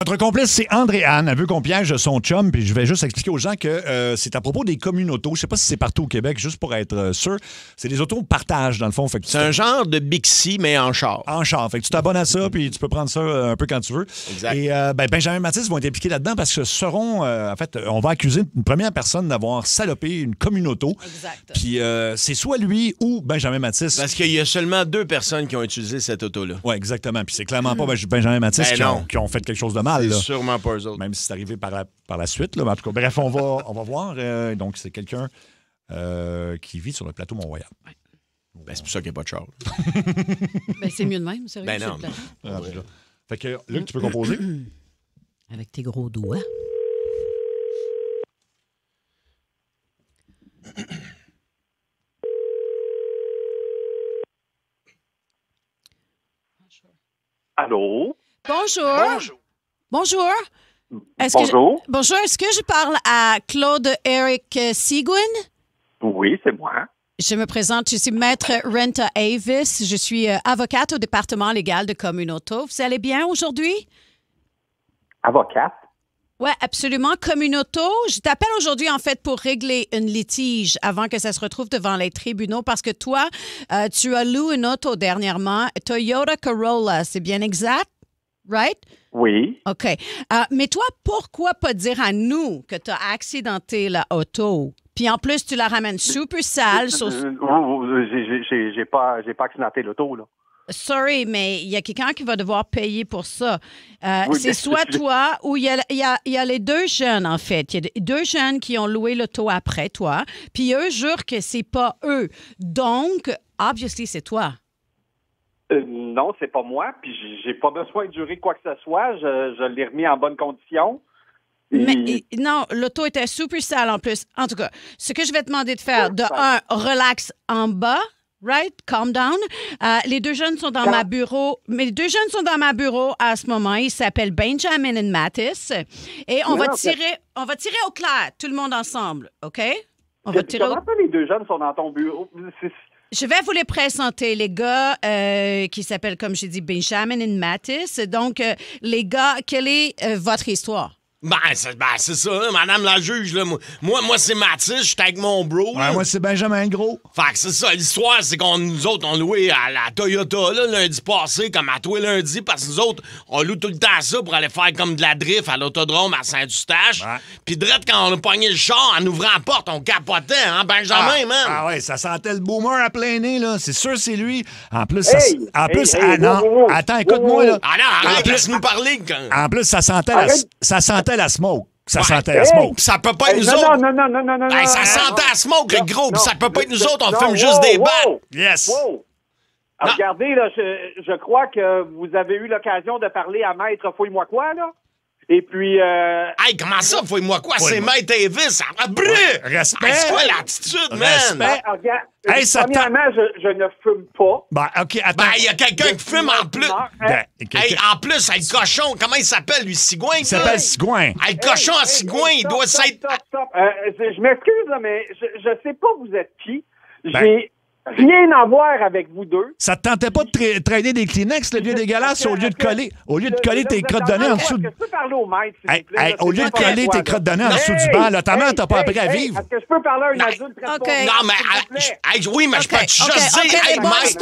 Notre complice, c'est André-Anne. Elle veut qu'on piège son chum, puis je vais juste expliquer aux gens que c'est à propos des communautos. Je sais pas si c'est partout au Québec, juste pour être sûr. C'est des autos partage, dans le fond. C'est un genre de Bixi, mais en char. En char. Fait que tu t'abonnes à ça, puis tu peux prendre ça un peu quand tu veux. Exact. Et Benjamin Mathis vont être impliqués là-dedans parce que on va accuser une première personne d'avoir salopé une communauto. Exact. Puis c'est soit lui ou Benjamin Mathis. Parce qu'il y a seulement 2 personnes qui ont utilisé cette auto-là. Oui, exactement. Puis c'est clairement pas Benjamin Mathis qui ont fait quelque chose de mal. C'est Là. sûrement pas eux autres. Même si c'est arrivé par la suite. Là. Mais en tout cas, bref, on va voir. Donc, c'est quelqu'un qui vit sur le plateau Mont-Royal. Ouais. Ben, c'est pour ça qu'il n'y a pas de char. C'est mieux de même, sérieux. Ben non. Fait que, Luc, tu peux composer? Avec tes gros doigts. Allô? Bonjour. Bonjour. Bonjour, est-ce que je parle à Claude-Éric Seguin? Oui, c'est moi. Je me présente, je suis Maître Renta Avis. Je suis avocate au département légal de Communauto. Vous allez bien aujourd'hui? Avocate? Oui, absolument. Communauto, je t'appelle aujourd'hui, en fait, pour régler une litige avant que ça se retrouve devant les tribunaux parce que toi, tu as loué une auto dernièrement, Toyota Corolla, c'est bien exact? Right? Oui. OK. Mais toi, pourquoi pas dire à nous que tu as accidenté la auto? Puis en plus, tu la ramènes super sale. J'ai pas accidenté l'auto, là. Sorry, mais il y a quelqu'un qui va devoir payer pour ça. Oui, c'est soit toi ou il y a les 2 jeunes, en fait. Il y a 2 jeunes qui ont loué l'auto après toi. Puis eux jurent que c'est pas eux. Donc, obviously, c'est toi. Non, c'est pas moi, puis j'ai pas besoin de jurer quoi que ce soit. Je l'ai remis en bonne condition. Mais non, l'auto était super sale en plus. En tout cas, ce que je vais te demander de faire, de un, relax en bas, right? Calm down. Les 2 jeunes sont dans ma bureau. Mais les 2 jeunes sont dans ma bureau à ce moment. Ils s'appellent Benjamin et Mathis. Et on va tirer au clair, tout le monde ensemble, OK? On va tirer Comment ça, les 2 jeunes sont dans ton bureau? Je vais vous les présenter, les gars qui s'appellent, comme j'ai dit, Benjamin et Mathis. Donc, les gars, quelle est votre histoire? C'est ça, hein, madame la juge. Là. Moi c'est Mathis, je suis avec mon bro. Ouais, moi, c'est Benjamin Gros. Fait que c'est ça, l'histoire, c'est nous autres, on louait à la Toyota là, lundi passé, comme à toi lundi, parce que nous autres, on loue tout le temps ça pour aller faire comme de la drift à l'autodrome à Saint-Eustache. Ouais. Puis direct, quand on a pogné le char, en ouvrant la porte, on capotait, hein, Benjamin, man? Ah ouais, ça sentait le boomer à plein nez, là. C'est sûr, c'est lui. En plus, non. Attends, écoute-moi, là. Ah non, arrête, laisse-nous parler. En plus, ça sentait la smoke. Ça sentait la smoke. Ça peut pas être nous autres. Non. Hey, ça sentait la smoke, le gros. Puis ça peut pas être nous autres. On fume juste des balles. Yes. Wow. Regardez, là, je crois que vous avez eu l'occasion de parler à Maître Fouille-moi quoi, là. Et puis... Hey, comment ça, fouille-moi quoi? C'est Maître Davis. Respect. Hey, c'est quoi l'attitude, man? Respect. Regarde, premièrement, je ne fume pas. OK, attends. Il y a quelqu'un qui fume en plus. Hey, en plus, le cochon, comment il s'appelle, lui, Sigouin? Il s'appelle Sigouin. Hey, le cochon à Sigouin, il doit s'être... Stop. Je m'excuse, là, mais je sais pas vous êtes qui. J'ai rien à voir avec vous deux. Ça te tentait pas de traîner des Kleenex, le vieux dégueulasse, au lieu de coller tes crottes de nez en dessous de... Est-ce que je peux parler au maître, s'il vous plaît? Au lieu de coller tes crottes de nez en dessous du banc, là, ta mère t'a pas appris à vivre. Est-ce que je peux parler à un adulte? Non, mais... Oui, mais je peux juste dire... Hey, Mike,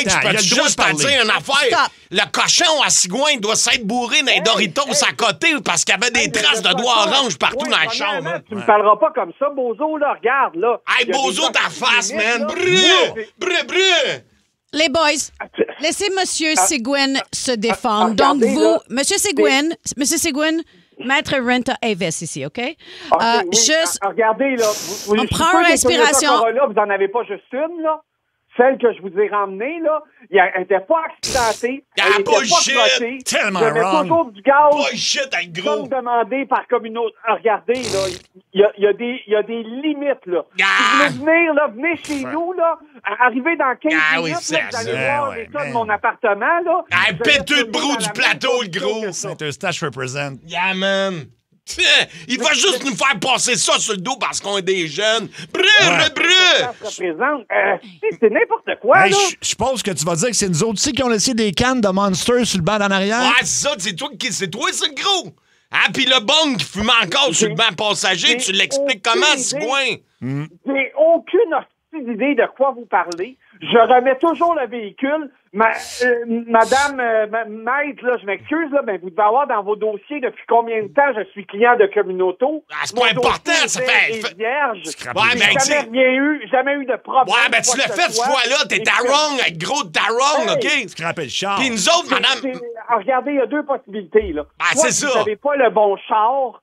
je peux juste te dire une affaire. Le cochon à Sigouin doit s'être bourré dans les Doritos à côté parce qu'il y avait des traces de doigts oranges partout dans la chambre. Tu me parleras pas comme ça, Bozo, là. Regarde, là. Hey, Bozo, ta face, man. Brûle. Les boys, laissez M. Seguin se défendre. Donc, vous, M. Seguin, Maître Renta Avis ici, OK? Juste... Regardez, là. On prend une respiration. Vous en avez pas juste une, là? Celle que je vous ai ramenée, là, elle n'était pas accidentée. Elle n'était pas crochée. Tellement wrong. Je mets toujours du gaz. Bullshit, avec gros. Comme demandé par communauté. Regardez, là, il y a des limites, là. Si vous voulez venir, là, venez chez nous, là. Arrivez dans 15 minutes, là, vous allez voir l'état de mon appartement, là. Péteux de brou du plateau, le gros. Saint-Eustache represent. Yeah, man. Il va juste nous faire passer ça sur le dos parce qu'on est des jeunes. Brûle. Ça se représente. C'est n'importe quoi, Hey, là. je pense que tu vas dire que c'est nous autres aussi qui ont laissé des cannes de Monster sur le banc d'en arrière. Ouais, c'est ça, c'est toi, c'est le gros. Ah, puis le bong qui fume encore sur le banc passager, tu l'expliques comment, Sigouin? J'ai aucune hostie d'idée de quoi vous parlez. Je remets toujours le véhicule. Madame Maître, là, je m'excuse, là, mais vous devez avoir dans vos dossiers depuis combien de temps je suis client de Communauto. Ah, c'est pas important, ça fait... Vierge. Ouais, mais jamais eu de problème. Ouais, ben tu l'as fait cette fois-là, t'es wrong, avec gros de wrong, OK? Scraper le char. Puis nous autres, madame... Regardez, il y a deux possibilités, là. Ah, soit c'est vous ça. n'avez pas le bon char,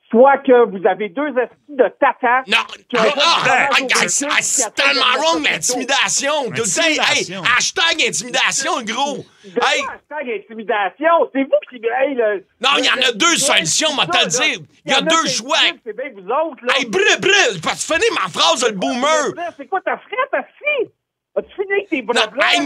soit que vous avez deux esprits de tata. Non, c'est tellement wrong, l'intimidation. Hey, hashtag intimidation, le gros. Hey. Hashtag intimidation, c'est vous qui... Hey, Non, il y en a deux solutions, moi, te le dire. Il y a deux choix. C'est bien vous autres, là. Hey, brûle, parce que finis ma phrase, le boomer. C'est quoi ta frette, fille? As-tu fini avec tes bras blancs? Hey,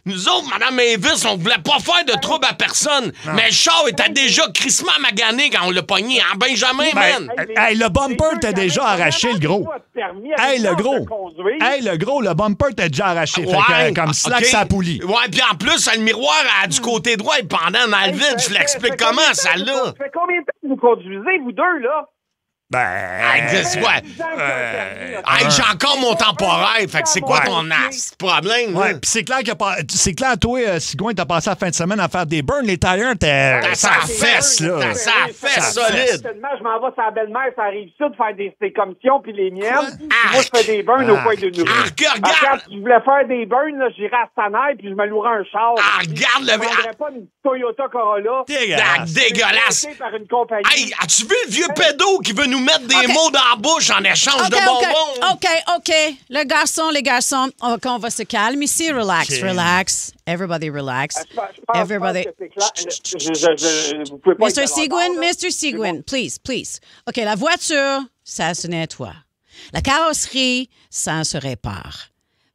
nous autres, Mme Mavis, on voulait pas faire de trouble à personne. Non. Mais le char était déjà crissement magané quand on l'a pogné en Benjamin, man. Hey, le bumper t'as déjà arraché, le gros. Hey, le gros. Hey, le gros, le bumper t'as déjà arraché. Ouais, fait que, comme slack sa poulie. Ouais, puis en plus, le miroir du côté droit est pendant dans le vide. Je l'explique comment, ça là. Ça fait combien de temps que vous conduisez, vous deux, là? Hey, j'ai encore mon temporaire. Fait que c'est quoi ton problème? Ouais, pis c'est clair, toi, Sigouin, t'as passé la fin de semaine à faire des burns. Les tires, ça fesse, là. Ça fesse solide. Je m'en vais sur la belle-mère, ça arrive ça de faire des commissions puis les miennes. Moi, je fais des burns au coin de nous. Regarde! Si je voulais faire des burns, là, j'irais à Stanaire puis je me louerais un char. Regarde le... Je ne vendrais pas une Toyota Corolla. Dégueulasse. Par une compagnie. Hey, as-tu vu le vieux pédo qui veut nous mettre des mots dans la bouche en échange de bonbons? OK. Les garçons, on va se calmer ici. Relax. Everybody relax. Everybody. Mr. Seguin, please. OK, la voiture, ça se nettoie. La carrosserie, ça se répare.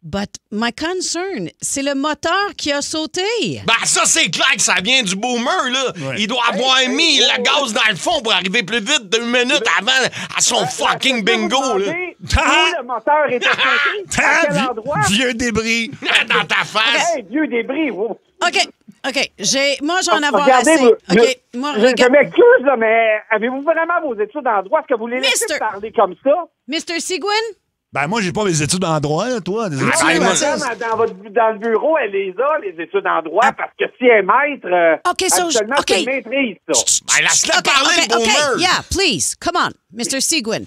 But my concern, c'est le moteur qui a sauté. Ben ça, c'est clair que ça vient du boomer, là. Ouais. Il doit avoir mis le gaz dans le fond pour arriver plus vite 2 minutes avant à son fucking bingo, là. Le moteur était sauté. À quel endroit? Vieux débris. Dans ta face. Hey, vieux débris. Oh. OK. Moi, j'en ai avoir assez. Je m'excuse, là, mais avez-vous vraiment vos études en droit? Est-ce que vous les laissez parler comme ça? Mr. Seguin? Ben, moi, j'ai pas mes études en droit, là, toi. Des études dans le bureau, elle les a, les études en droit, parce que si elle est maître, actuellement, c'est maîtrise, ça. Ben, laisse-la parler, le boomer. Yeah, please. Come on, Mr. Seguin.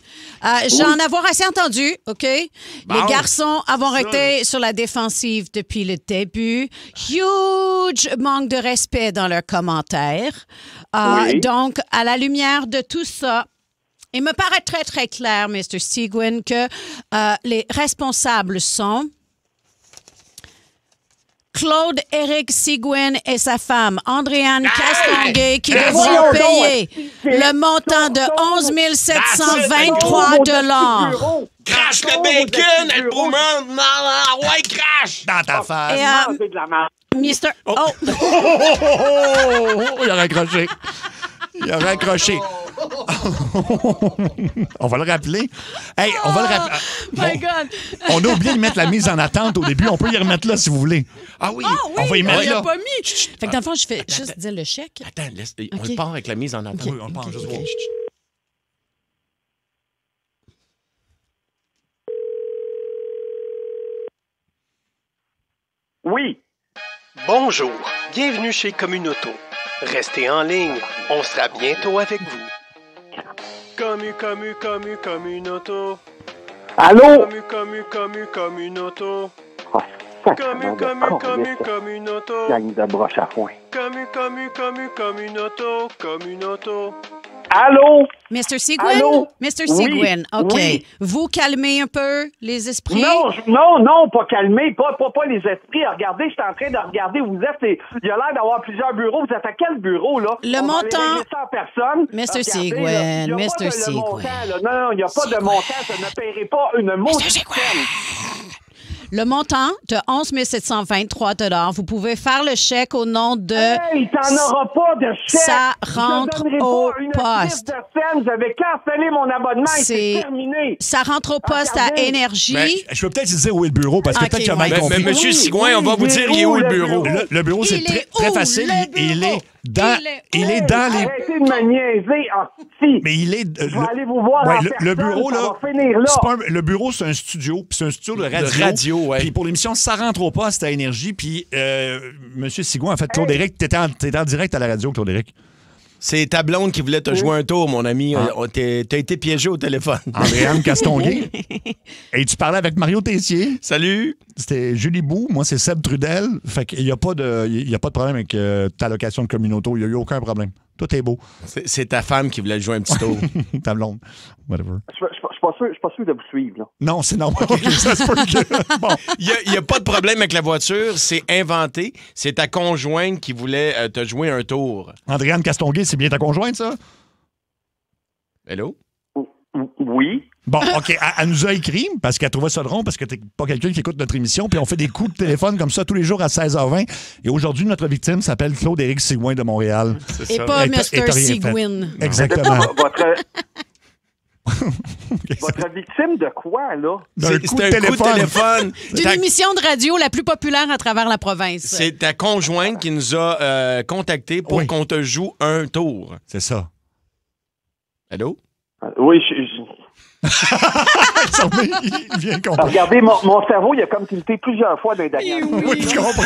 J'en avoir assez entendu, OK? Bon, les garçons avons été sur la défensive depuis le début. Huge manque de respect dans leurs commentaires. Donc, à la lumière de tout ça, il me paraît très, très clair, Mr. Seguin, que les responsables sont Claude-Éric Seguin et sa femme, Andréane Castonguay, qui devront payer le montant de 11 723 $. Crache le bacon, le boomer! Non, ouais, crache! Dans ta face. Et, Mr. Il a raccroché. On va le rappeler. Hey, on va le rappeler. My God. On a oublié de mettre la mise en attente au début. On peut y remettre là si vous voulez. Ah oui. On va y mettre là. Pas mis. Fait que dans le fond, je fais juste dire le chèque. Attends, on part avec la mise en attente. Oui, on part juste voir. Oui. Bonjour. Bienvenue chez Communauto. Restez en ligne. On sera bientôt avec vous. Communauto. Allô? Communauto. Communauto. Gang de broche à foin. Communauto. Allô? Mr. Seguin? Allô? Mr. Seguin, oui, OK. Oui. Vous calmez un peu les esprits? Non, pas calmer, pas les esprits. Regardez, je suis en train de regarder où vous êtes. Il y a l'air d'avoir plusieurs bureaux. Vous êtes à quel bureau, là? Le montant... personne. Mr. Seguin, Mr. Seguin. Non, il n'y a pas de montant. Ça ne paierait pas une maudite somme. Le montant de 11 723 $. Vous pouvez faire le chèque au nom de... Hey, t'en auras pas de chèque! Ça rentre au poste. J'avais cancellé mon abonnement et C'est c'est terminé. Ça rentre au poste à Regardez. Énergie. Ben, je peux peut-être dire où est le bureau, parce que Ok, peut-être qu'il a mal ouais. compris. Mais Monsieur Oui, Sigouin, on va vous il est dire il est où le où, le bureau. bureau? Le bureau, c'est Il très, est très où, facile. le Il bureau? est dans... Il est dans les... Arrêtez de me niaiser, si. Mais il est... Je vais aller vous voir en le personne, bureau, ça là... va finir là. c'est pas le bureau, c'est un studio, puis c'est un studio de radio. De radio, ouais. Puis pour l'émission, ça rentre au poste à Énergie, puis Monsieur Sigouin, en fait, Claude-Éric, t'étais en direct à la radio, Claude-Éric. C'est ta blonde qui voulait te jouer un tour, mon ami. Ah. T'as été piégé au téléphone. Andréane Castonguay. Et tu parlais avec Mario Tessier. Salut. C'était Julie Bou. Moi, c'est Seb Trudel. Fait qu'il n'y a pas de problème avec ta location de communauto. Il n'y a eu aucun problème. Tout est beau. C'est ta femme qui voulait te jouer un petit tour. Ta blonde. Whatever. Je suis pas sûr de vous suivre, là. Non, c'est normal. Ça se peut que... Bon. Il n'y a pas de problème avec la voiture. C'est inventé. C'est ta conjointe qui voulait te jouer un tour. Andréane Castonguay, c'est bien ta conjointe, ça? Hello? Oui. Bon, OK. Elle nous a écrit parce qu'elle trouvait ça drôle parce que t'es pas quelqu'un qui écoute notre émission. Puis on fait des coups de téléphone comme ça tous les jours à 16h20. Et aujourd'hui, notre victime s'appelle Claude-Éric Sigouin de Montréal. Et pas Et t'as Mr. rien fait. Sigouin. Exactement. Votre victime de quoi, là? D'un C'est coup de un coup de téléphone. D'une émission de radio la plus populaire à travers la province. C'est ta conjointe qui nous a contactés pour Oui. qu'on te joue un tour. C'est ça. Allô? Oui, Il vient comprendre. regardez, mon cerveau, il a comme tilté plusieurs fois dans les dernières minutes. Oui, je comprends.